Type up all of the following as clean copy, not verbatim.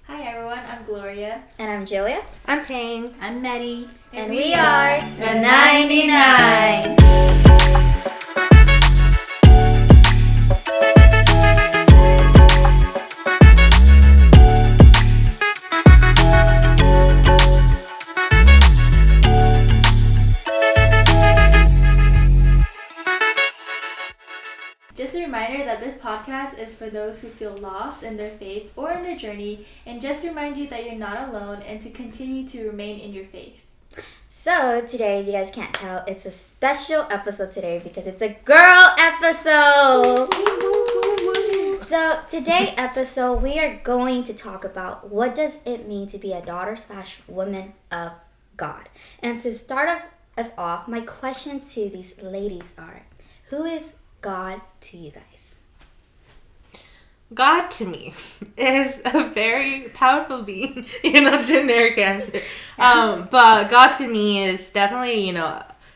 Hi everyone, I'm Gloria. And I'm Julia. I'm Payne. I'm Maddie. And we are The 99. Just a reminder that this podcast is for those who feel lost in their faith or in their journey, and just to remind you that you're not alone and to continue to remain in your faith. So today, if you guys can't tell, it's a special episode today because it's a girl episode. So today's episode, we are going to talk about what does it mean to be a daughter/woman of God. And to start us off, my question to these ladies are, who is God to you guys? God to me is a very powerful being, generic answer. But God to me is definitely,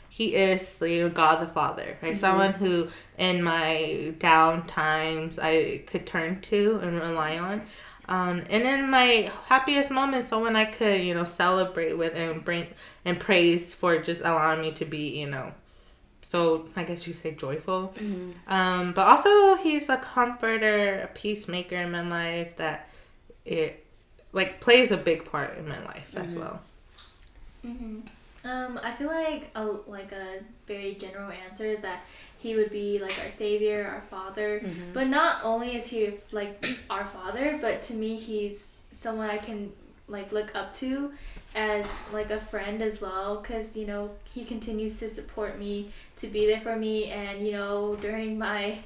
he is, God the Father, right? Mm-hmm. Someone who in my down times I could turn to and rely on. And in my happiest moments, someone I could, celebrate with and bring and praise for just allowing me to be, so I guess you say joyful. Mm-hmm. But also he's a comforter, a peacemaker in my life that it plays a big part in my life as well. Mm-hmm. I feel like a very general answer is that he would be like our savior, our father. Mm-hmm. But not only is he like our father, but to me he's someone I can look up to as a friend as well, because he continues to support me, to be there for me, and during my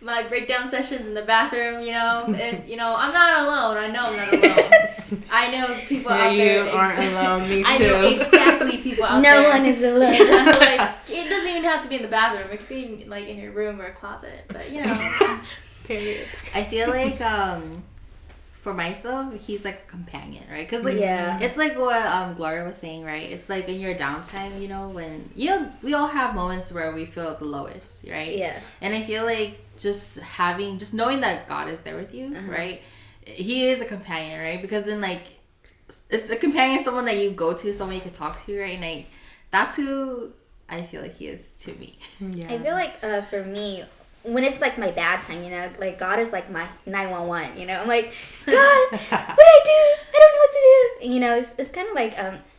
my breakdown sessions in the bathroom, if I'm not alone, I know I'm not alone. I know people out there. You aren't alone, me too. I know exactly people out there. No one is alone. It doesn't even have to be in the bathroom. It could be in your room or a closet, but Period. I feel like for myself, he's like a companion, right? Because it's like what Gloria was saying, right? It's like in your downtime, when we all have moments where we feel the lowest, right? Yeah. And I feel like just knowing that God is there with you, right? He is a companion, right? Because then it's a companion, someone that you go to, someone you can talk to, right? And that's who I feel like he is to me. Yeah. I feel like for me, when it's my bad time, God is my 911, I'm like, God, what do I do? I don't know what to do. It's kind of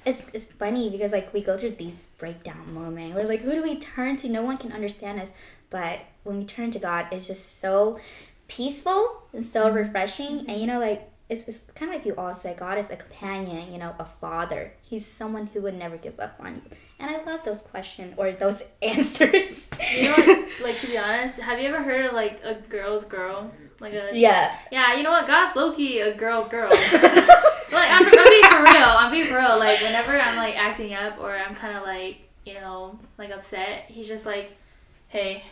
it's funny because we go through these breakdown moments. We're who do we turn to? No one can understand us. But when we turn to God, it's just so peaceful and so refreshing. And it's kind of like you all said, God is a companion, a father. He's someone who would never give up on you. And I love those questions or those answers. To be honest, have you ever heard of a girl's girl? Yeah, you know what? God's low-key a girl's girl. I'm being for real. Whenever I'm acting up or I'm kind of upset, he's just hey.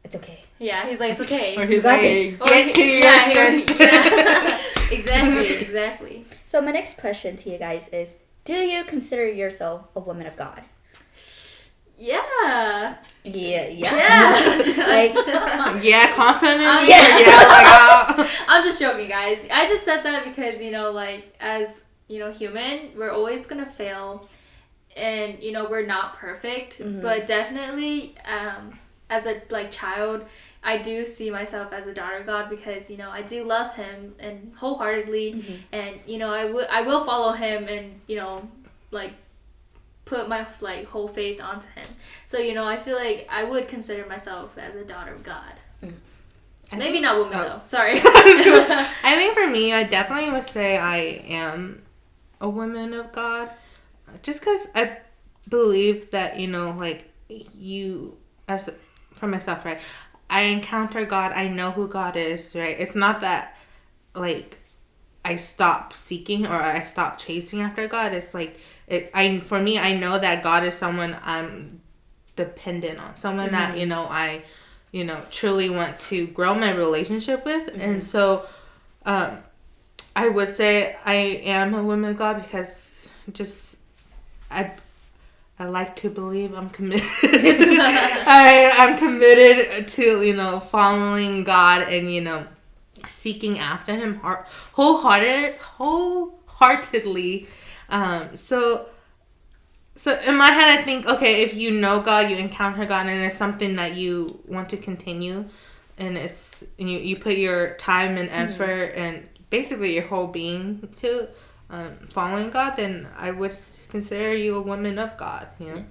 It's okay. Yeah, he's it's okay. Or he's get to your senses. Yeah. Exactly. So my next question to you guys is, do you consider yourself a woman of God? Yeah. Yeah. Yeah, confident. I'm just joking, guys. I just said that because as human, we're always gonna fail, and we're not perfect, but definitely as a child, I do see myself as a daughter of God because I do love him and wholeheartedly, and I will follow him and put my whole faith onto him. So I feel like I would consider myself as a daughter of God. Maybe not woman though. Sorry. I think for me, I definitely would say I am a woman of God, just because I believe that for myself, right? I encounter God. I know who God is, right? It's not that I stop seeking or I stop chasing after God. It's for me, I know that God is someone I'm dependent on, someone that I truly want to grow my relationship with. And so I would say I am a woman of God because I like to believe I'm committed. I'm committed to, following God and, seeking after him wholeheartedly. So in my head, I think, okay, if you know God, you encounter God, and it's something that you want to continue, and it's you put your time and effort and basically your whole being to following God, then I would consider you a woman of God. You know.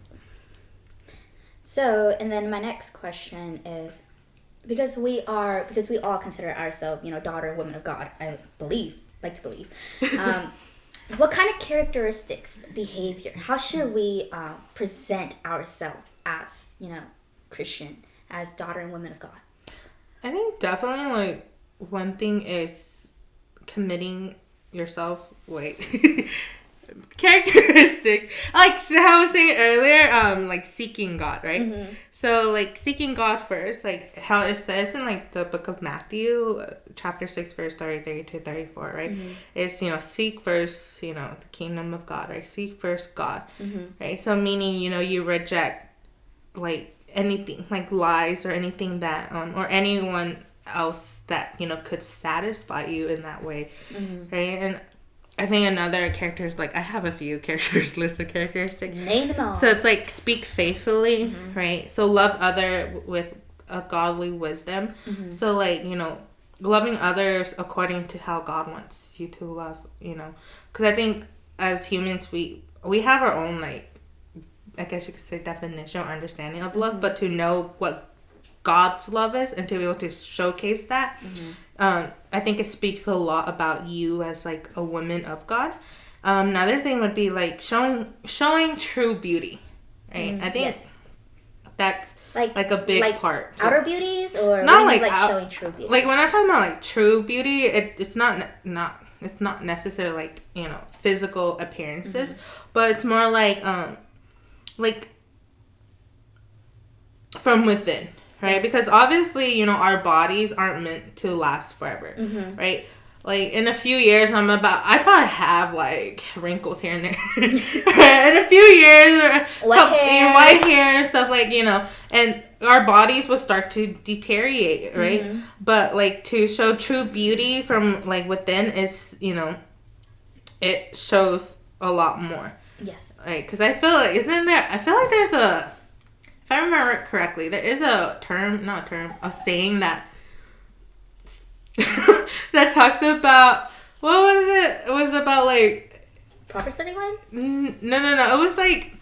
So, and then my next question is, because we all consider ourselves, daughter, women of God. I like to believe. What kind of characteristics, behavior, how should we present ourselves as, Christian, as daughter and women of God? I think definitely, like, one thing is committing yourself. Characteristics. Like how I was saying earlier, like seeking God, right? Mm-hmm. So, like, seeking God first, like how it says in, like, the book of Matthew, chapter 6, verse 33 to 34, right? Mm-hmm. It's, seek first, the kingdom of God, right? Seek first God, right? So, meaning, you reject, like, anything, like lies or anything that, or anyone else that, could satisfy you in that way, right? And I think another character is, like, I have a few list of characteristics. Name them all. So it's like speak faithfully, right? So love other with a godly wisdom. So, like, loving others according to how God wants you to love, because I think as humans we have our own, like, I guess you could say definition or understanding of love, but to know what God's love is and to be able to showcase that, I think it speaks a lot about you as, like, a woman of God. Another thing would be, like, showing true beauty, right? I think that's like a big part. Outer beauties, or not like showing true beauty. Like, when I'm talking about, like, true beauty, it's not necessarily, like, physical appearances, but it's more like from within. Right? Because obviously, our bodies aren't meant to last forever, right? Like, in a few years, I probably have, like, wrinkles here and there. Right? In a few years, or white hair and stuff, like, and our bodies will start to deteriorate, right? But, like, to show true beauty from, like, within is, it shows a lot more. Yes. Right? Because I feel like there's a, if I remember it correctly, there is a saying that that talks about, what was it? It was about, like, Proverbs 31? No. It was like,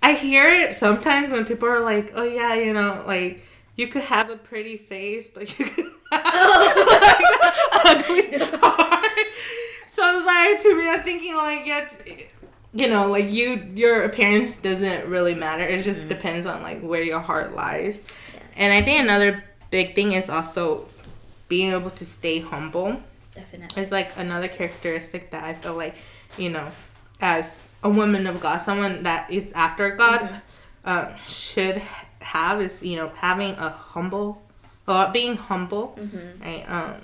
I hear it sometimes when people are like, oh yeah, like, you could have a pretty face, but you could have like, ugly heart. So it's like, to me, I'm thinking, like, like, your appearance doesn't really matter. It just depends on, like, where your heart lies. Yes. And I think another big thing is also being able to stay humble. Definitely. It's, like, another characteristic that I feel like, as a woman of God, someone that is after God, should have is, having a humble, being humble, right?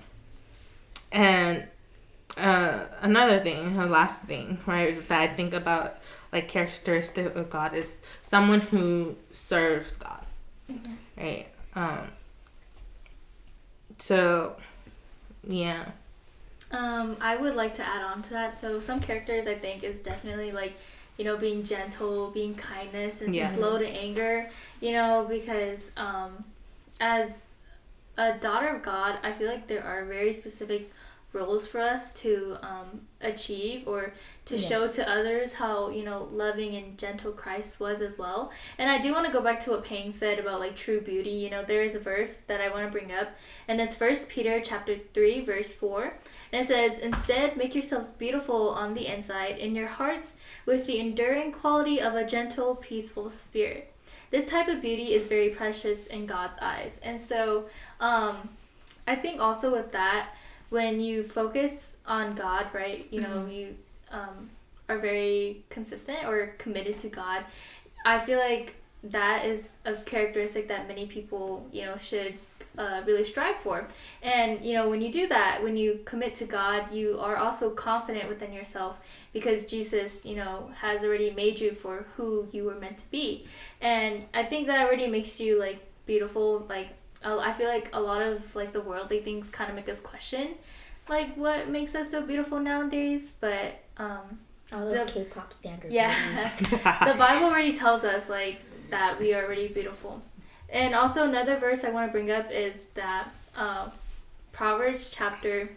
And another thing, the last thing, right, that I think about, like, characteristic of God is someone who serves God, right? So, yeah. I would like to add on to that. So some characters, I think, is definitely, like, being gentle, being kindness, and slow to anger, because as a daughter of God, I feel like there are very specific roles for us to achieve, or to show to others how loving and gentle Christ was as well. And I do want to go back to what Payne said about, like, true beauty. There is a verse that I want to bring up, and it's 1 Peter chapter 3 verse 4, and it says, "Instead, make yourselves beautiful on the inside, in your hearts, with the enduring quality of a gentle, peaceful spirit. This type of beauty is very precious in God's eyes." And so I think also with that, when you focus on God, right, you are very consistent or committed to God, I feel like that is a characteristic that many people, should really strive for. And, when you do that, when you commit to God, you are also confident within yourself, because Jesus, has already made you for who you were meant to be. And I think that already makes you, like, beautiful, like, I feel like a lot of like the worldly things kind of make us question like what makes us so beautiful nowadays, but all those K-pop standards. Yeah. The Bible already tells us like that we are already beautiful. And also another verse I want to bring up is that Proverbs chapter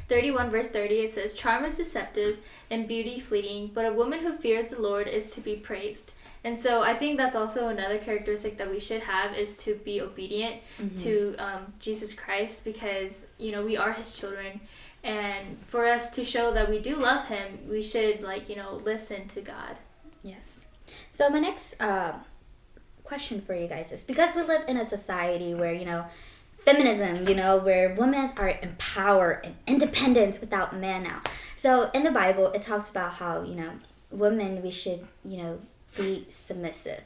31 verse 30, it says, "Charm is deceptive and beauty fleeting, but a woman who fears the Lord is to be praised." And so I think that's also another characteristic that we should have, is to be obedient to Jesus Christ, because, you know, we are his children. And for us to show that we do love him, we should, like, you know, listen to God. Yes. So my next question for you guys is, because we live in a society where, you know, feminism, you know, where women are empowered and independent without men now. So in the Bible, it talks about how, you know, women, we should, you know, be submissive.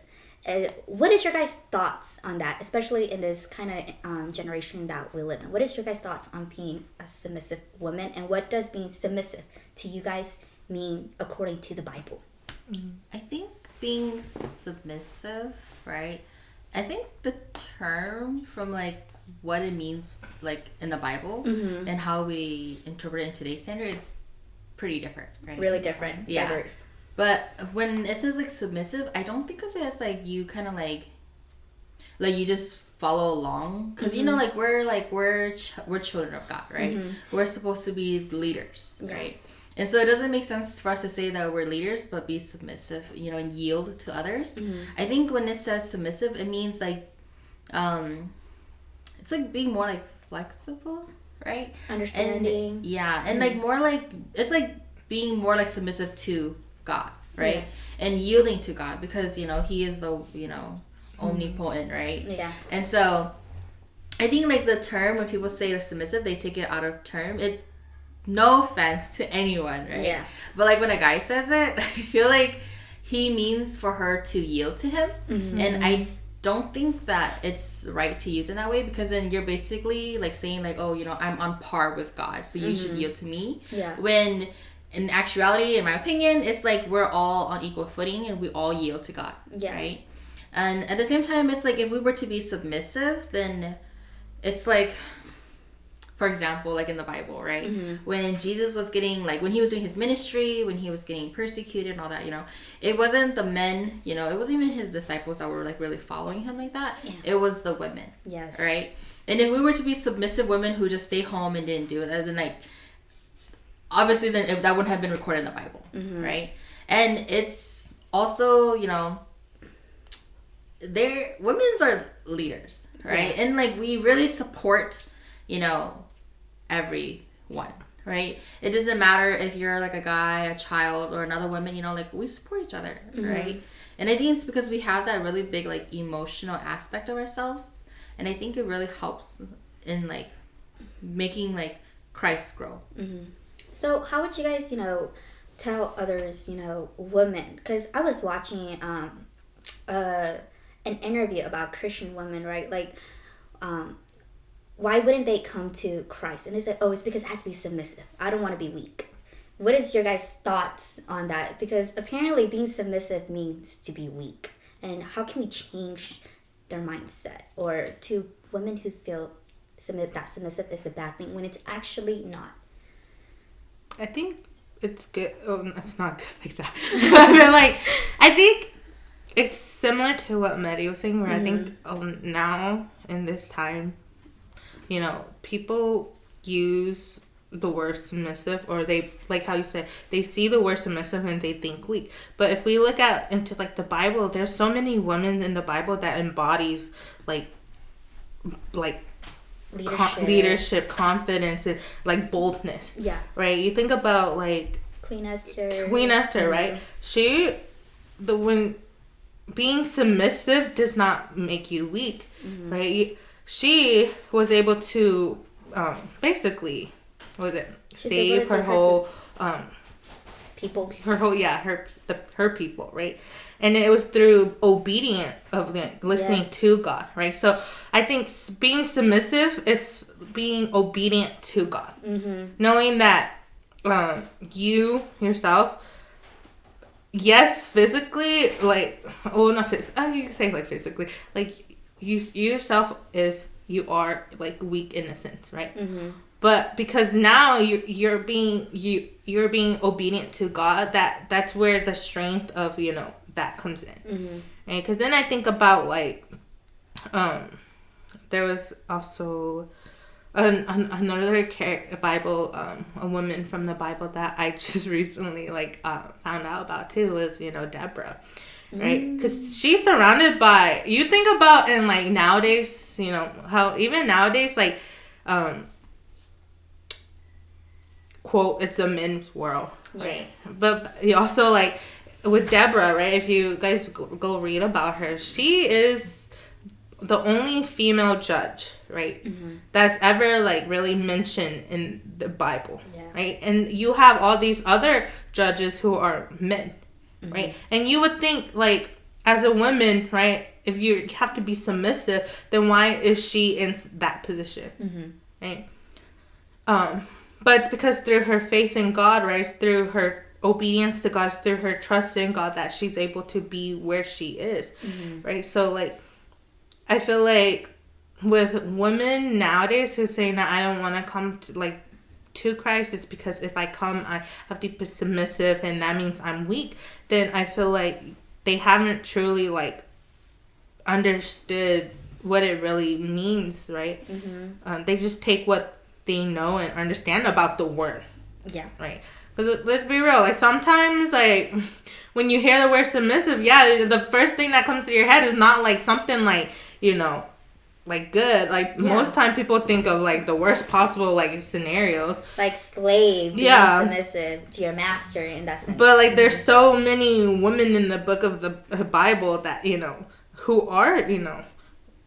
What is your guys' thoughts on that, especially in this kind of generation that we live in? What is your guys' thoughts on being a submissive woman, and what does being submissive to you guys mean according to the Bible? I think being submissive, right? I think the term from like what it means like in the Bible and how we interpret it in today's standard is pretty different, right? Really different. Yeah. Diverse. But when it says like submissive, I don't think of it as like you kind of like you just follow along, because you know, like we're children of God, right? We're supposed to be leaders, right? And so it doesn't make sense for us to say that we're leaders but be submissive, you know, and yield to others. I think when it says submissive, it means like it's like being more like flexible, right? Understanding. And like more like, it's like being more like submissive to God, right? Yes. And yielding to God, because, you know, he is the, you know, omnipotent, right? Yeah. And so I think like the term, when people say like submissive, they take it out of term. It, no offense to anyone, right? Yeah. But like when a guy says it, I feel like he means for her to yield to him. And I don't think that it's right to use it that way, because then you're basically like saying like, oh, you know, I'm on par with God, so you should yield to me. Yeah. When in actuality, in my opinion, it's like we're all on equal footing and we all yield to God. Yeah. Right? And at the same time, it's like if we were to be submissive, then it's like, for example, like in the Bible, right? When Jesus was getting, like, when he was doing his ministry, when he was getting persecuted and all that, you know, it wasn't the men, you know, it wasn't even his disciples that were like really following him like that. Yeah. It was the women. Yes. Right? And if we were to be submissive women who just stay home and didn't do it, then like, obviously then if that wouldn't have been recorded in the Bible, right? And it's also, you know, women's are leaders, right? Yeah. And like we really support, you know, everyone, right? It doesn't matter if you're like a guy, a child, or another woman, you know, like we support each other, right? And I think it's because we have that really big like emotional aspect of ourselves, and I think it really helps in like making like Christ grow. So how would you guys, you know, tell others, you know, women? Because I was watching an interview about Christian women, right? Like, why wouldn't they come to Christ? And they said, oh, it's because I have to be submissive. I don't want to be weak. What is your guys' thoughts on that? Because apparently being submissive means to be weak. And how can we change their mindset? Or to women who feel that submissive is a bad thing when it's actually not? I think it's good. Oh, it's not good like that. But like, I think it's similar to what Maddie was saying, where I think now in this time, you know, people use the word submissive, or they, like how you said, they see the word submissive and they think weak. But if we look into like the Bible, there's so many women in the Bible that embodies like leadership, confidence, and like boldness. Yeah. Right. You think about like Queen Esther, right? When being submissive does not make you weak, right? She was able to basically, save her whole people. Her people, right? And it was through obedience of listening to God, right? So I think being submissive is being obedient to God, knowing that you yourself, yes, physically, like, well, not physically. You can say like physically, like you yourself you are like weak in a sense, right? But because now you're being obedient to God, that's where the strength of that comes in, right? Because then I think about like there was also another Bible, a woman from the Bible that I just recently like found out about too, was Deborah, right? Because she's surrounded by, you think about in like nowadays, how even nowadays like quote, it's a men's world, right? But you also like with Deborah, right? If you guys go read about her, she is the only female judge, right? That's ever like really mentioned in the Bible, right? And you have all these other judges who are men, right? And you would think like as a woman, right? If you have to be submissive, then why is she in that position, right? But it's because through her faith in God, right? It's through her obedience to God, it's through her trust in God that she's able to be where she is, right? So like, I feel like with women nowadays who say that I don't want to come to Christ, it's because if I come, I have to be submissive, and that means I'm weak. Then I feel like they haven't truly like understood what it really means, right? They just take what they know and understand about the word, right? Because let's be real, like sometimes like when you hear the word submissive, the first thing that comes to your head is not like something like like good. Like most time people think of like the worst possible like scenarios, like slave being submissive to your master in that sense. But like there's so many women in the book of the Bible that who are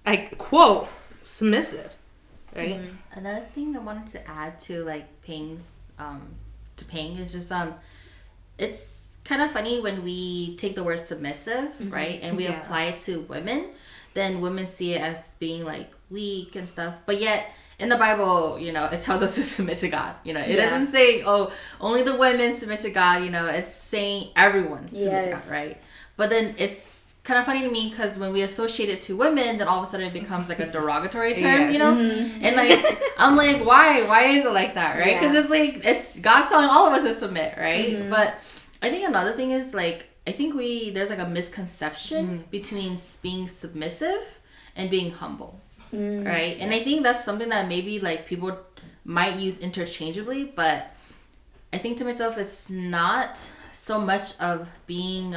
like quote submissive, right? Another thing I wanted to add to like Ping's to Ping is just it's kind of funny when we take the word submissive, right, and we apply it to women, then women see it as being like weak and stuff, but yet in the Bible, it tells us to submit to God. It doesn't say, oh, only the women submit to God. It's saying everyone submit to God, right? But then it's kind of funny to me because when we associate it to women, then all of a sudden it becomes like a derogatory term, and like I'm like, why is it like that, right? Because it's like it's God's telling all of us to submit, right? But I think another thing is like I think there's like a misconception between being submissive and being humble, right? And I think that's something that maybe like people might use interchangeably, but I think to myself it's not so much of being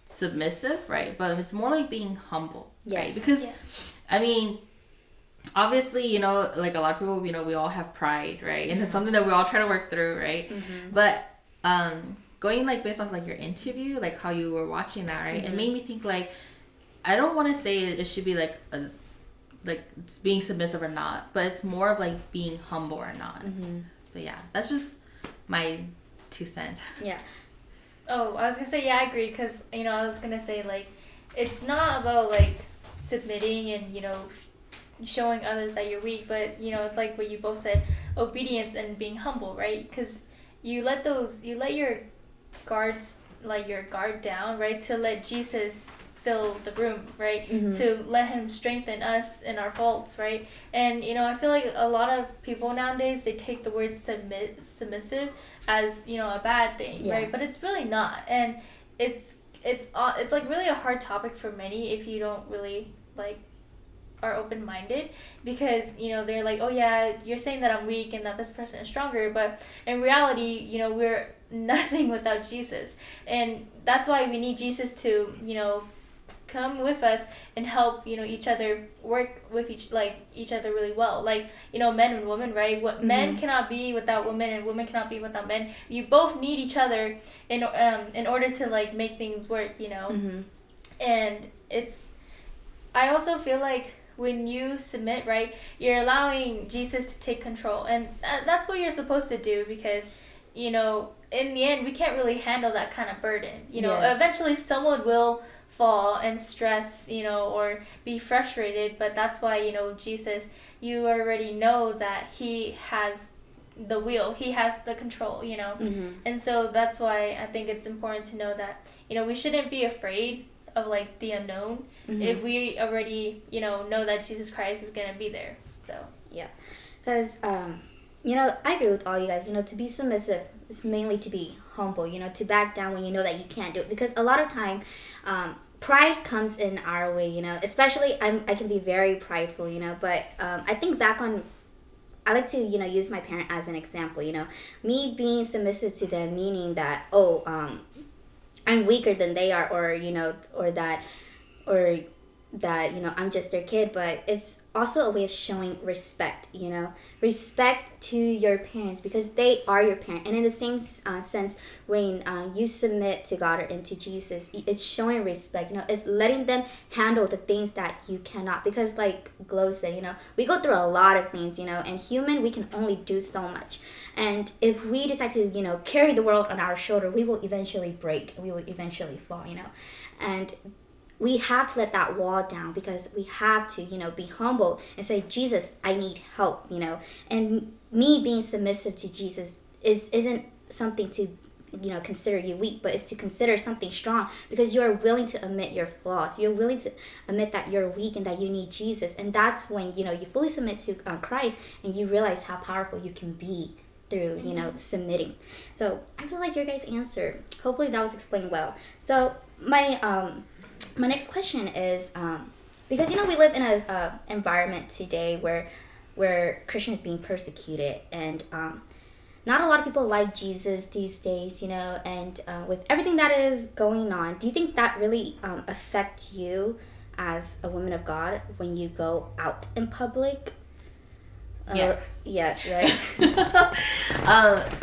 submissive, right? But it's more like being humble, right? Because I mean, obviously, like a lot of people, we all have pride, right? And it's something that we all try to work through, right? But going like based off like your interview, like how you were watching that, right? It made me think like I don't want to say it should be like being submissive or not, but it's more of like being humble or not. But yeah, that's just my 2 cents. Oh, I was gonna say, I agree, because, I was gonna say, like, it's not about, like, submitting and, showing others that you're weak, but, it's like what you both said, obedience and being humble, right? Because you let your guard down, right, to let Jesus fill the room, right, to let him strengthen us in our faults, right? And, I feel like a lot of people nowadays, they take the word submissive as a bad thing, right? But it's really not, and it's like really a hard topic for many if you don't really like are open-minded, because they're like, oh yeah, you're saying that I'm weak and that this person is stronger, but in reality we're nothing without Jesus, and that's why we need Jesus to come with us and help each other work with each other really well, like men and women, right? What men cannot be without women and women cannot be without men. You both need each other in order to like make things work, and I also feel like when you submit, right, you're allowing Jesus to take control, and that's what you're supposed to do, because in the end we can't really handle that kind of burden. Eventually someone will fall and stress, or be frustrated, but that's why Jesus, you already know that he has the wheel, he has the control, and so that's why I think it's important to know that we shouldn't be afraid of like the unknown if we already, you know that Jesus Christ is gonna be there. So yeah, because you know, I agree with all you guys. You know, to be submissive is mainly to be humble. You know, to back down when you know that you can't do it, because a lot of time pride comes in our way. You know, especially I can be very prideful. You know, but I think back on, I like to, you know, use my parent as an example. You know, me being submissive to them, meaning that, I'm weaker than they are, or, you know, or that, you know, I'm just their kid. But it's also a way of showing respect, you know, respect to your parents, because they are your parent. And in the same sense, when you submit to God or into Jesus, it's showing respect, you know, it's letting them handle the things that you cannot. Because like Glow said, you know, we go through a lot of things, you know, and we can only do so much. And if we decide to, you know, carry the world on our shoulder, we will eventually break, we will eventually fall, you know. And we have to let that wall down, because we have to, you know, be humble and say, Jesus, I need help, you know. And me being submissive to Jesus isn't something to, you know, consider you weak, but it's to consider something strong, because you are willing to admit your flaws. You're willing to admit that you're weak and that you need Jesus. And that's when, you know, you fully submit to Christ, and you realize how powerful you can be through, you know, submitting. So I really like your guys' answer. Hopefully that was explained well. So my next question is, because, you know, we live in a environment today where Christian is being persecuted, and not a lot of people like Jesus these days, you know, and with everything that is going on, do you think that really affects you as a woman of God when you go out in public? Yes. Yes, right?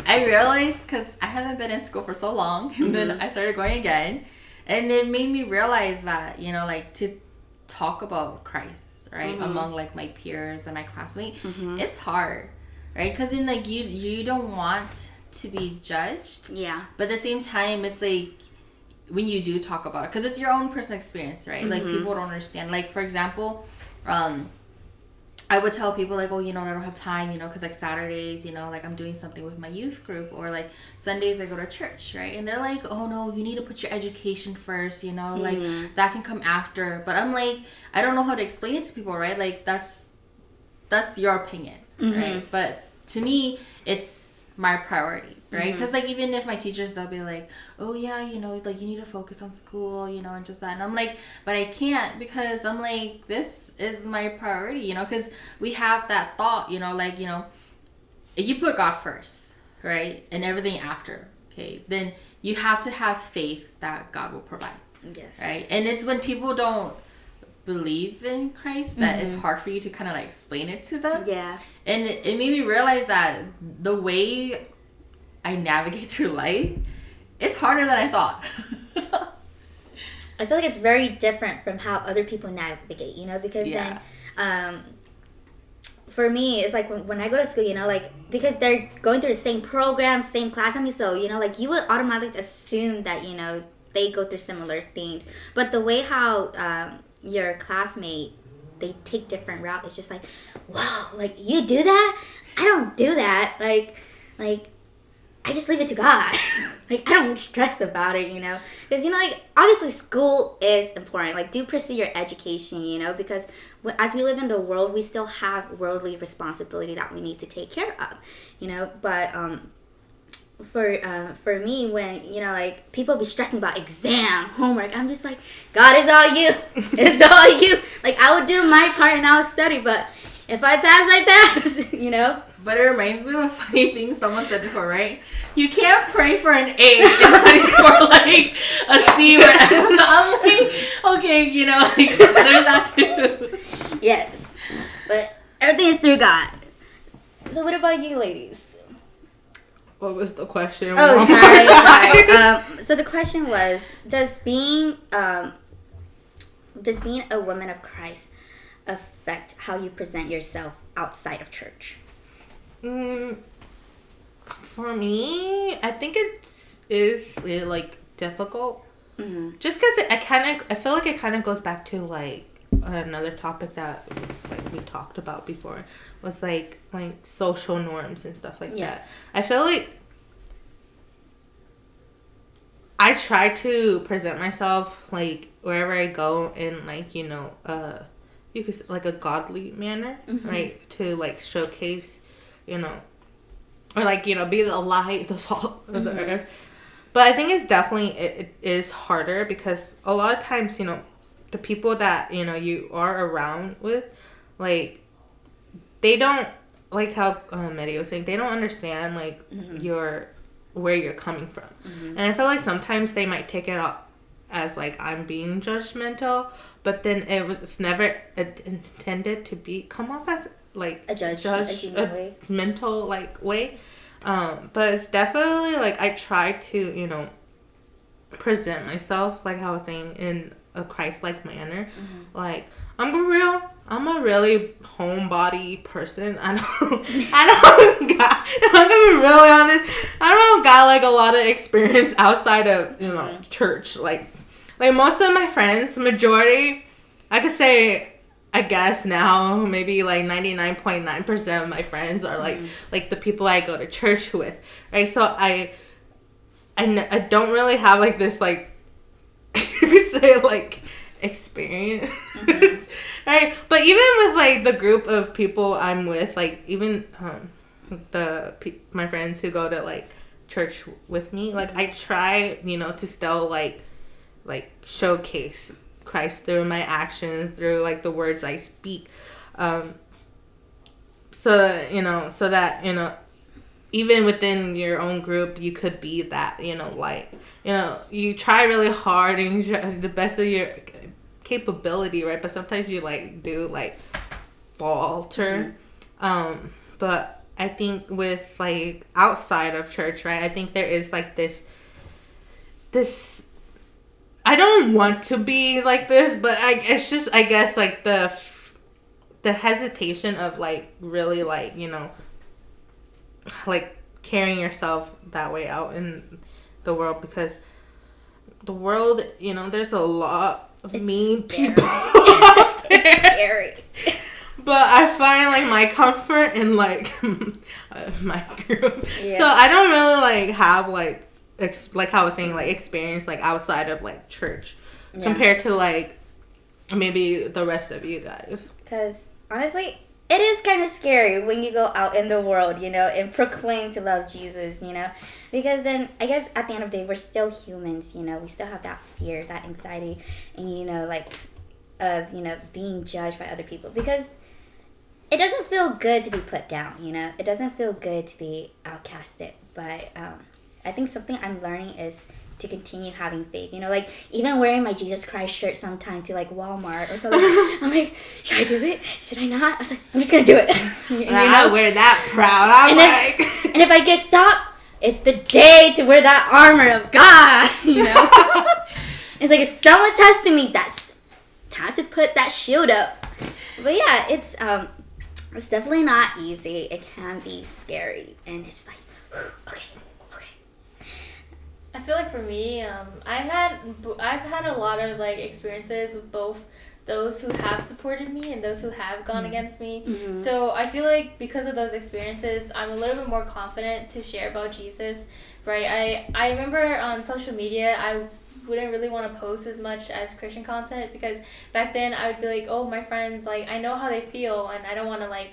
I realized, because I haven't been in school for so long, and then I started going again, and it made me realize that, you know, like, to talk about Christ, right, among like my peers and my classmates, it's hard, right? Because then, like, you don't want to be judged, but at the same time, it's like, when you do talk about it, because it's your own personal experience, right? Like, people don't understand. Like, for example, I would tell people, like, oh, you know, I don't have time, you know, because, like, Saturdays, you know, like, I'm doing something with my youth group, or, like, Sundays I go to church, right? And they're like, oh, no, you need to put your education first, you know, like, that can come after. But I'm like, I don't know how to explain it to people, right? Like, that's your opinion, right? But to me, it's my priority, right? Because, like, even if my teachers, they'll be like, oh, yeah, you know, like, you need to focus on school, you know, and just that. And I'm like, but I can't, because I'm like, this is my priority, you know, because we have that thought, you know, like, you know, if you put God first, right, and everything after, okay, then you have to have faith that God will provide. Yes. Right? And it's when people don't believe in Christ that it's hard for you to kind of, like, explain it to them. Yeah. And it made me realize that the way I navigate through life, it's harder than I thought. I feel like it's very different from how other people navigate, you know, because then for me, it's like when I go to school, you know, like, because they're going through the same program, same class, I mean, so, you know, like, you would automatically assume that, you know, they go through similar things. But the way how your classmate, they take different route, it's just like, wow, like, you do that? I don't do that. Like I just leave it to God. Like, I don't stress about it, you know? Because, you know, like, obviously school is important. Like, do pursue your education, you know? Because as we live in the world, we still have worldly responsibility that we need to take care of, you know? But for me, when, you know, like, people be stressing about exam, homework, I'm just like, God, it's all you. It's all you. Like, I would do my part and I would study, but if I pass, I pass, you know? But it reminds me of a funny thing someone said before, right? You can't pray for an A and study for, like, a C or an F. So I'm like, okay, you know, like, there's that too. Yes. But everything is through God. So what about you, ladies? What was the question? Oh, sorry. So the question was, does being a woman of Christ affect how you present yourself outside of church? For me, I think it is like difficult. Just because I feel like it kind of goes back to like another topic that was like we talked about before, was like social norms and stuff like that. I feel like I try to present myself like wherever I go in like, you know, you could like a godly manner, right? To like showcase, you know, or like, you know, be the light, the salt of the earth. But I think it's definitely, it is harder because a lot of times, you know, the people that, you know, you are around with, like, they don't, like how Mary was saying, they don't understand like where you're coming from. And I feel like sometimes they might take it up as like I'm being judgmental, but then it was never intended to be come off as like a judgmental like way. But it's definitely like I try to, you know, present myself like how I was saying in a Christ-like manner. Like I'm a really homebody person. I don't got, if I'm gonna be really honest, I don't got like a lot of experience outside of, you know, church. Like most of my friends, majority, I could say, I guess now maybe like 99.9% of my friends are like the people I go to church with, right? So I don't really have like this like you could say like experience. Right, but even with like the group of people I'm with, like even my friends who go to like church with me, like I try, you know, to still like showcase Christ through my actions, through like the words I speak, so that you know even within your own group you could be that, you know, like, you know, you try really hard and you try the best of your capability, right? But sometimes you like do like falter. But I think with like outside of church, right, I think there is like this I don't want to be like this, but it's just, I guess, like the hesitation of like really like, you know, like carrying yourself that way out in the world, because the world, you know, there's a lot of mean people out there. It's scary. But I find like my comfort in like my group. Yeah. So I don't really like have like like how I was saying, like experience like outside of like church compared to like maybe the rest of you guys. Because honestly, it is kind of scary when you go out in the world, you know, and proclaim to love Jesus, you know, because then I guess at the end of the day, we're still humans, you know, we still have that fear, that anxiety, and, you know, like of, you know, being judged by other people, because it doesn't feel good to be put down, you know, it doesn't feel good to be outcasted. But I think something I'm learning is to continue having faith, you know, like even wearing my Jesus Christ shirt sometime to like Walmart or something. I'm like, should I do it? Should I not? I was like, I'm just gonna do it. You know? I wear that proud. And if I get stopped, it's the day to wear that armor of God, you know. It's like if someone's testing me, that's time to put that shield up. But yeah, it's definitely not easy. It can be scary, and it's like, okay. I feel like for me, I've had a lot of like experiences with both those who have supported me and those who have gone against me. So I feel like because of those experiences, I'm a little bit more confident to share about Jesus, right? I remember on social media, I wouldn't really want to post as much as Christian content, because back then I would be like, oh, my friends, like I know how they feel and I don't want to like,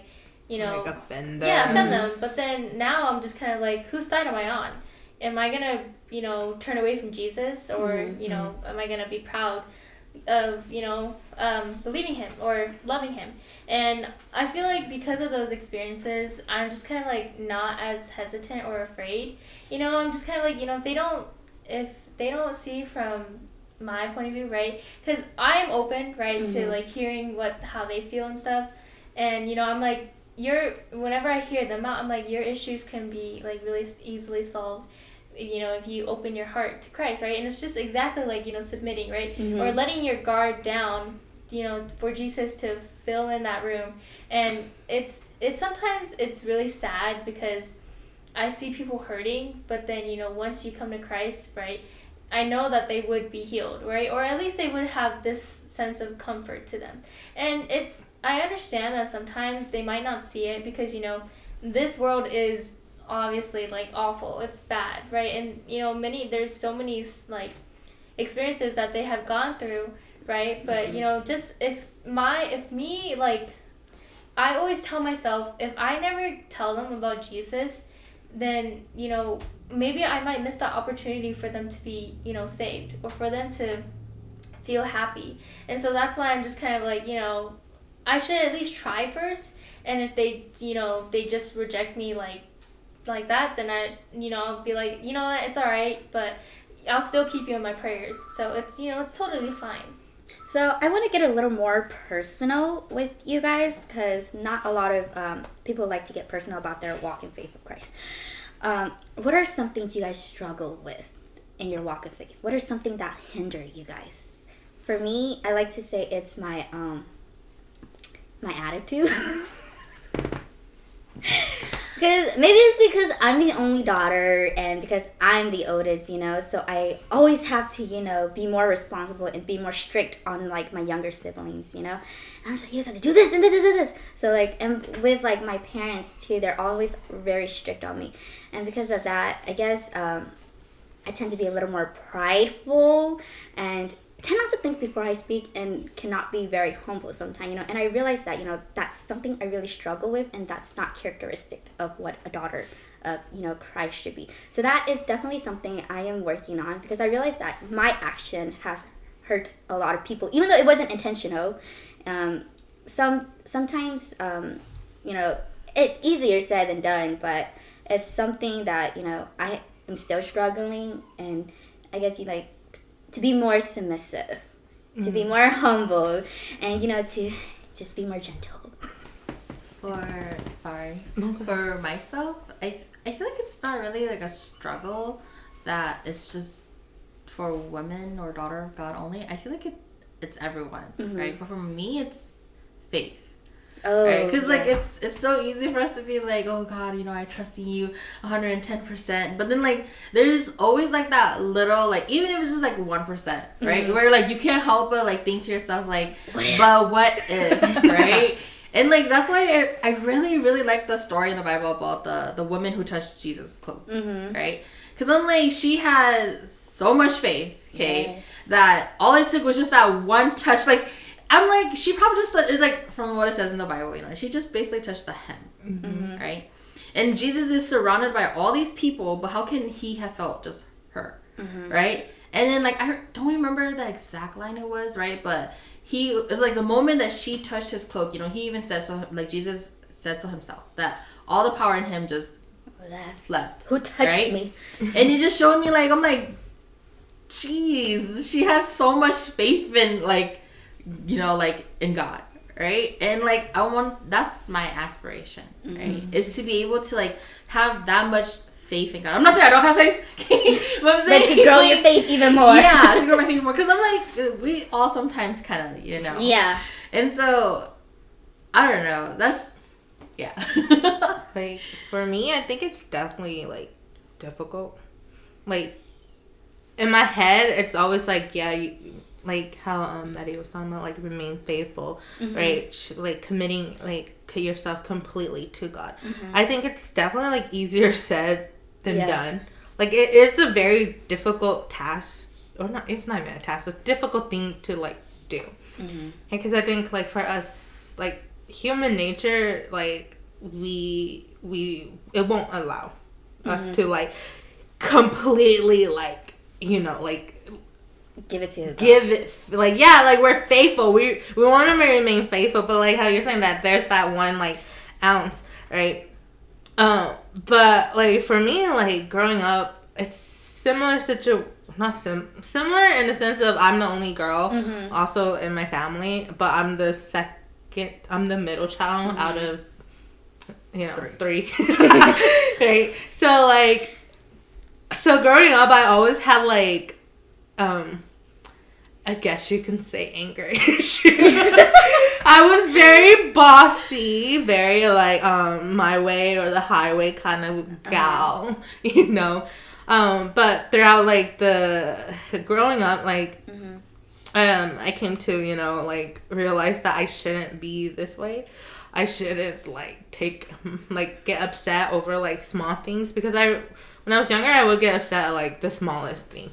you know, like offend them. Yeah, offend them. But then now I'm just kind of like, whose side am I on? Am I gonna, you know, turn away from Jesus, or you know, am I gonna be proud of, you know, believing him or loving him? And I feel like because of those experiences, I'm just kind of like not as hesitant or afraid. You know, I'm just kind of like, you know, if they don't see from my point of view, right? Because I'm open, right, to like hearing how they feel and stuff. And you know, I'm like, whenever I hear them out, I'm like, your issues can be like really easily solved, you know, if you open your heart to Christ, right? And it's just exactly like, you know, submitting, right? Or letting your guard down, you know, for Jesus to fill in that room. And it's sometimes it's really sad because I see people hurting, but then, you know, once you come to Christ, right, I know that they would be healed, right? Or at least they would have this sense of comfort to them. And I understand that sometimes they might not see it because, you know, this world is obviously like awful. It's bad, right? And you know, there's so many like experiences that they have gone through, right? But you know, just if me, like, I always tell myself, if I never tell them about Jesus, then, you know, maybe I might miss the opportunity for them to be, you know, saved, or for them to feel happy. And so that's why I'm just kind of like, you know, I should at least try first. And if they, you know, if they just reject me like that, then I'll be like, you know what, it's all right, but I'll still keep you in my prayers. So it's, you know, it's totally fine. So I want to get a little more personal with you guys, because not a lot of people like to get personal about their walk in faith with Christ. What are some things you guys struggle with in your walk of faith? What are something that hinder you guys? For me, I like to say it's my my attitude. Because maybe it's because I'm the only daughter and because I'm the oldest, you know, so I always have to, you know, be more responsible and be more strict on like my younger siblings, you know. And I'm just like, you guys have to do this and this and this. So like, and with like my parents too, they're always very strict on me, and because of that, I guess I tend to be a little more prideful and tend not to think before I speak, and cannot be very humble sometimes, you know. And I realize that, you know, that's something I really struggle with, and that's not characteristic of what a daughter of, you know, Christ should be. So that is definitely something I am working on, because I realize that my action has hurt a lot of people, even though it wasn't intentional. Sometimes, you know, it's easier said than done, but it's something that, you know, I am still struggling, and I guess you like to be more submissive, to be more humble, and, you know, to just be more gentle. For myself, I feel like it's not really like a struggle that it's just for women or daughter of God only. I feel like it's everyone, right? But for me, it's faith. Oh, right? Because like it's so easy for us to be like, oh God, you know, I trust in you 110%. But then like there's always like that little, like, even if it's just like 1%, right? Where like you can't help but like think to yourself like, but what if, right? And like that's why I really, really like the story in the Bible about the woman who touched Jesus' cloak, right? Because I'm like, she had so much faith, okay, that all it took was just that one touch. Like, I'm like, she probably just, it's like, from what it says in the Bible, you know, she just basically touched the hem, right? And Jesus is surrounded by all these people, but how can he have felt just her, right? And then, like, I don't remember the exact line it was, right? But it was like the moment that she touched his cloak, you know, he even said so, like, Jesus said so himself, that all the power in him just left. Who touched me? And it just showed me, like, I'm like, jeez, she had so much faith in, like, you know, like, in God, right? And like, that's my aspiration, right? Is to be able to like have that much faith in God. I'm not saying I don't have faith, but to grow your faith even more. Yeah, to grow my faith more, because I'm like, we all sometimes kind of, you know. Yeah. And so I don't know, that's like, for me, I think it's definitely like difficult. Like, in my head, it's always like, like how Maddie was talking about, like, remain faithful, right? Like, committing like yourself completely to God. I think it's definitely like easier said than done. Like, it is a very difficult task, or not, it's not even a task, it's a difficult thing to like do. Because I think like for us, like, human nature, like, it won't allow us to like completely, like, you know, like, give it to God. Like, yeah, like, we're faithful, we want to remain faithful, but like how you're saying that there's that one like ounce, right? But like for me, like, growing up, it's similar similar in the sense of I'm the only girl also in my family, but I'm the middle child out of, you know, three. Right? So growing up, I always had like, I guess you can say anger issues. I was very bossy, very like my way or the highway kind of gal, you know. But throughout like the growing up, like, I came to, you know, like, realize that I shouldn't be this way. I shouldn't like get upset over like small things, because when I was younger, I would get upset at like the smallest thing,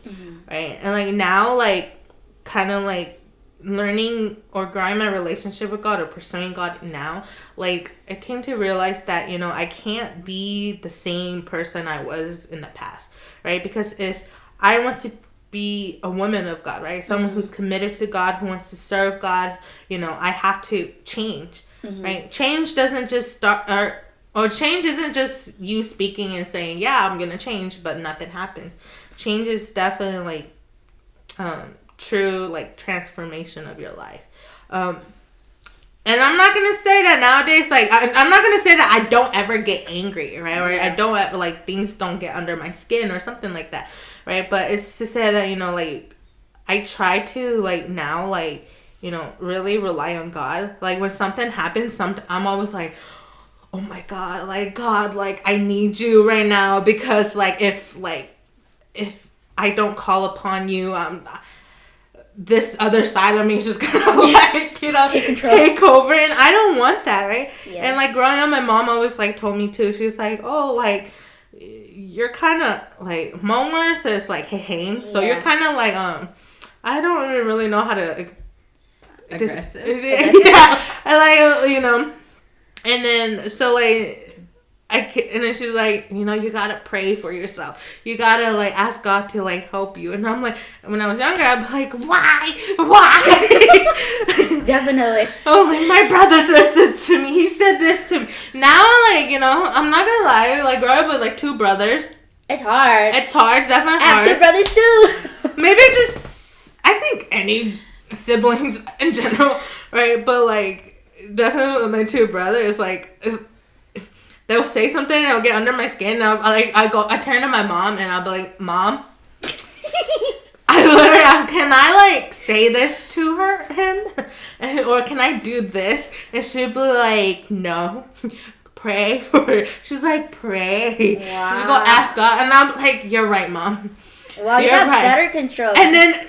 right? And like now, like kind of like learning or growing my relationship with God or pursuing God now, like I came to realize that, you know, I can't be the same person I was in the past, right? Because if I want to be a woman of God, right? Someone who's committed to God, who wants to serve God, you know, I have to change, right? Change doesn't just start, or change isn't just you speaking and saying, yeah, I'm going to change, but nothing happens. Change is definitely like, true like transformation of your life. And I'm not gonna say that nowadays, like I'm not gonna say that I don't ever get angry, right? Or I don't ever, like things don't get under my skin or something like that, right? But it's to say that, you know, like I try to like now, like, you know, really rely on God. Like when something happens, I'm always like, oh my God, like I need you right now, because like if I don't call upon you, this other side of me is just gonna like, you know, take over, and I don't want that, right? Yes. And like growing up, my mom always like told me too. She's like, oh, like you're kind of like Hmong says like hey, so you're kind of like I don't even really know how to aggressive. Yeah, I like, you know, and then so like. And then she's like, you know, you gotta pray for yourself. You gotta like ask God to like help you. And I'm like, when I was younger, I'd be like, why? Definitely. Oh, like my brother does this to me. He said this to me. Now, like, you know, I'm not gonna lie. Like, growing up with like two brothers, it's hard. It's hard. It's definitely hard. I have two brothers too. Maybe just, I think any siblings in general, right? But like, definitely with my two brothers, like. They'll say something and it'll get under my skin. And I turn to my mom and I'll be like, Mom, can I like say this to him? Or can I do this? And she'll be like, no, pray for her. She's like, pray. Wow. Just go ask God. And I'm like, you're right, Mom. Wow, you got better control. And then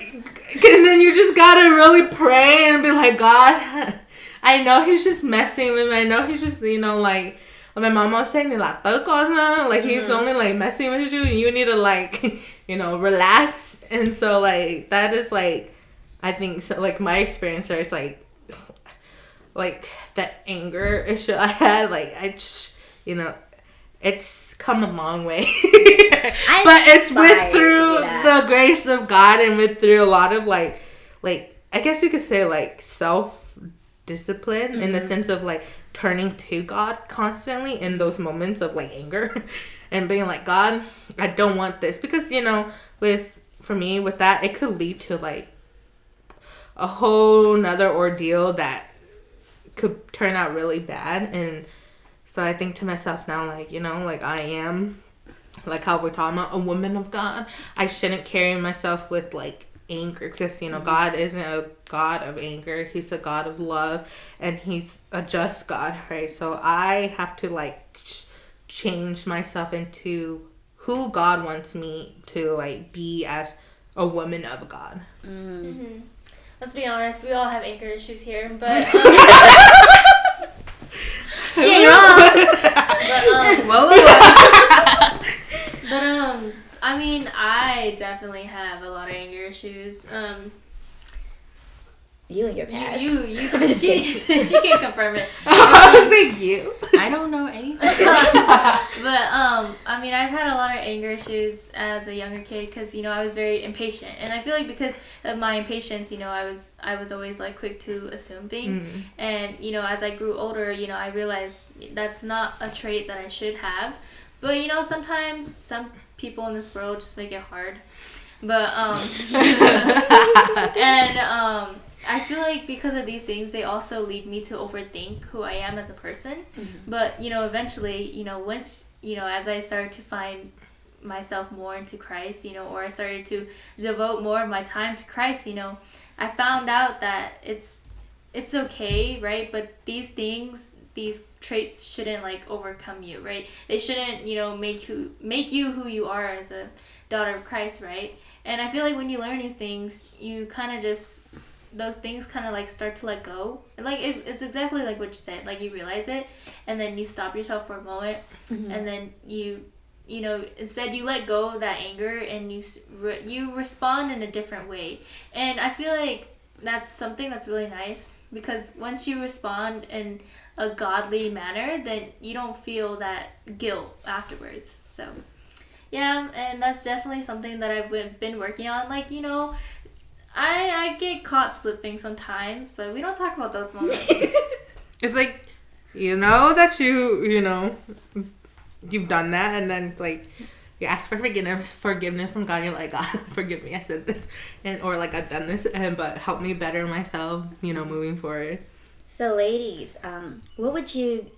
you just gotta really pray and be like, God, I know he's just messing with me. I know he's just, you know, like my mom was saying, like he's only like messing with you, and you need to like, you know, relax. And so like that is like, I think so, like my experience there is like that anger issue I had, like I just, you know, it's come a long way. But it's through the grace of God, and through a lot of like I guess you could say like self-discipline, in the sense of like turning to God constantly in those moments of like anger and being like, God, I don't want this. Because, you know, for me with that, it could lead to like a whole nother ordeal that could turn out really bad. And so I think to myself now, like, you know, like I am, like how we're talking about, a woman of God. I shouldn't carry myself with like anger, because, you know, God isn't a God of anger. He's a God of love, and he's a just God, right? So I have to like change myself into who God wants me to like be as a woman of God. Let's be honest, we all have anger issues here, but she ain't wrong. But I mean, I definitely have a lot of anger issues. You and your past. She can confirm it. I was like, you? I don't know anything. But I mean, I've had a lot of anger issues as a younger kid, because, you know, I was very impatient, and I feel like because of my impatience, you know, I was always like quick to assume things, and, you know, as I grew older, you know, I realized that's not a trait that I should have. But, you know, sometimes some people in this world just make it hard. But and I feel like because of these things, they also lead me to overthink who I am as a person. But, you know, eventually, you know, once, you know, as I started to find myself more into Christ, you know, or I started to devote more of my time to Christ, you know, I found out that it's okay, right? But these traits shouldn't like overcome you, right? They shouldn't, you know, make you who you are as a daughter of Christ, right? And I feel like when you learn these things, you kind of just those things kind of like start to let go. And like it's exactly like what you said. Like you realize it, and then you stop yourself for a moment, and then you know, instead you let go of that anger and you respond in a different way. And I feel like that's something that's really nice, because once you respond in a godly manner, then you don't feel that guilt afterwards. So yeah, and that's definitely something that I've been working on. Like, you know, I get caught slipping sometimes, but we don't talk about those moments. It's like, you know that you know, you've done that, and then like you ask for forgiveness from God. You're like, God, forgive me, I said this, or like I've done this, but help me better myself, you know, moving forward. So ladies, what would you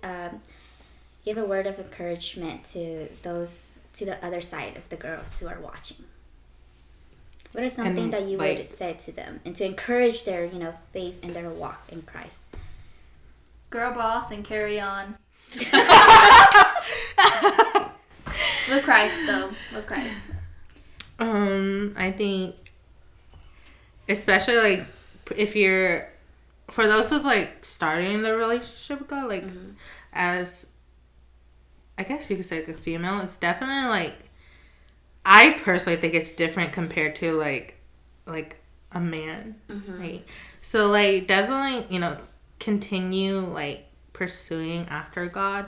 give a word of encouragement to the other side of the girls who are watching? What is something that you would say to them, and to encourage their, you know, faith and their walk in Christ? Girl boss and carry on. With Christ, though. With Christ. I think, especially like if you're, for those who's like starting the relationship with God, like as, I guess you could say like a female, it's definitely like, I personally think it's different compared to like a man, right? So like definitely, you know, continue like pursuing after God.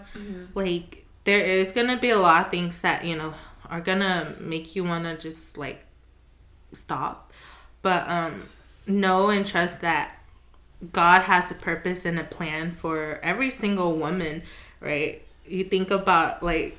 Like there is gonna be a lot of things that, you know, are gonna make you wanna just like stop, but know and trust that God has a purpose and a plan for every single woman, right? You think about like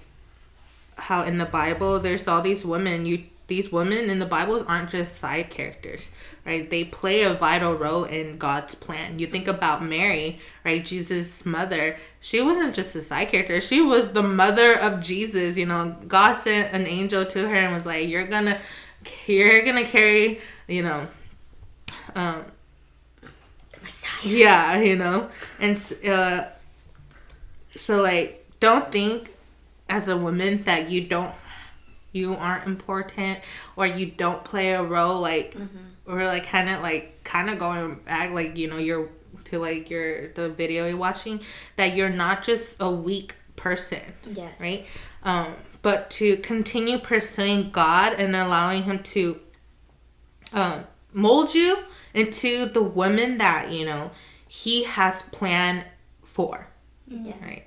how in the Bible there's all these women. These women in the Bible aren't just side characters, right? They play a vital role in God's plan. You think about Mary, right? Jesus' mother. She wasn't just a side character. She was the mother of Jesus. You know, God sent an angel to her and was like, "You're gonna carry, you know, the Messiah." Yeah, you know, and so like, don't think as a woman that you aren't important, or you don't play a role, like or like kind of going back, like, you know, you're to like the video you're watching, that you're not just a weak person. Yes. Right? But to continue pursuing God and allowing him to mold you into the woman that, you know, he has planned for. Yes. Right?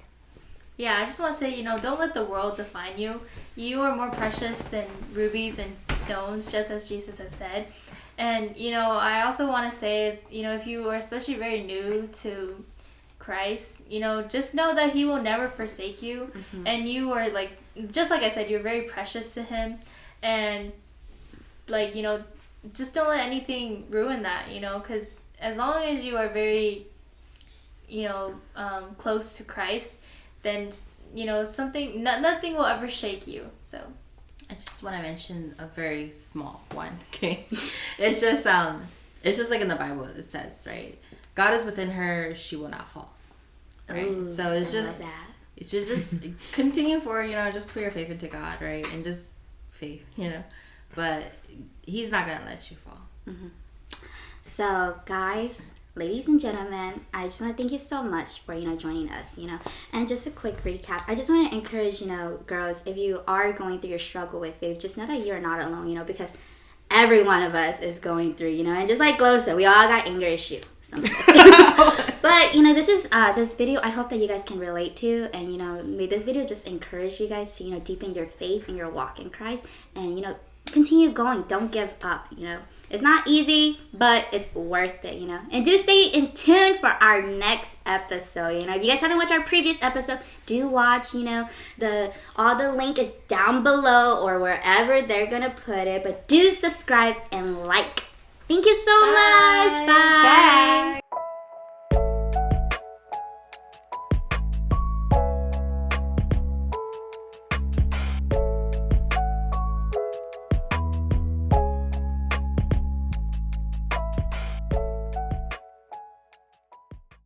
Yeah, I just want to say, you know, don't let the world define you. You are more precious than rubies and stones, just as Jesus has said. And, you know, I also want to say is, you know, if you are especially very new to Christ, you know, just know that he will never forsake you. And you are like, just like I said, you're very precious to him. And like, you know, just don't let anything ruin that, you know, because as long as you are very, you know, close to Christ, then, you know, nothing will ever shake you. So I just want to mention a very small one. Okay. It's just like in the Bible it says, right? God is within her, she will not fall. Right? Ooh, so it's just continue for, you know, just put your faith into God, right? And just faith, you know. But he's not gonna let you fall. So guys, ladies and gentlemen, I just want to thank you so much for, you know, joining us, you know. And just a quick recap, I just want to encourage, you know, girls, if you are going through your struggle with faith, just know that you're not alone, you know, because every one of us is going through, you know, and just like Glo said, we all got anger issue. Some of us do. But, you know, this is this video I hope that you guys can relate to, and, you know, may this video just encourage you guys to, you know, deepen your faith and your walk in Christ, and, you know, continue going. Don't give up, you know. It's not easy, but it's worth it, you know. And do stay in tune for our next episode, you know. If you guys haven't watched our previous episode, do watch, you know. All the link is down below or wherever they're going to put it. But do subscribe and like. Thank you so much. Bye.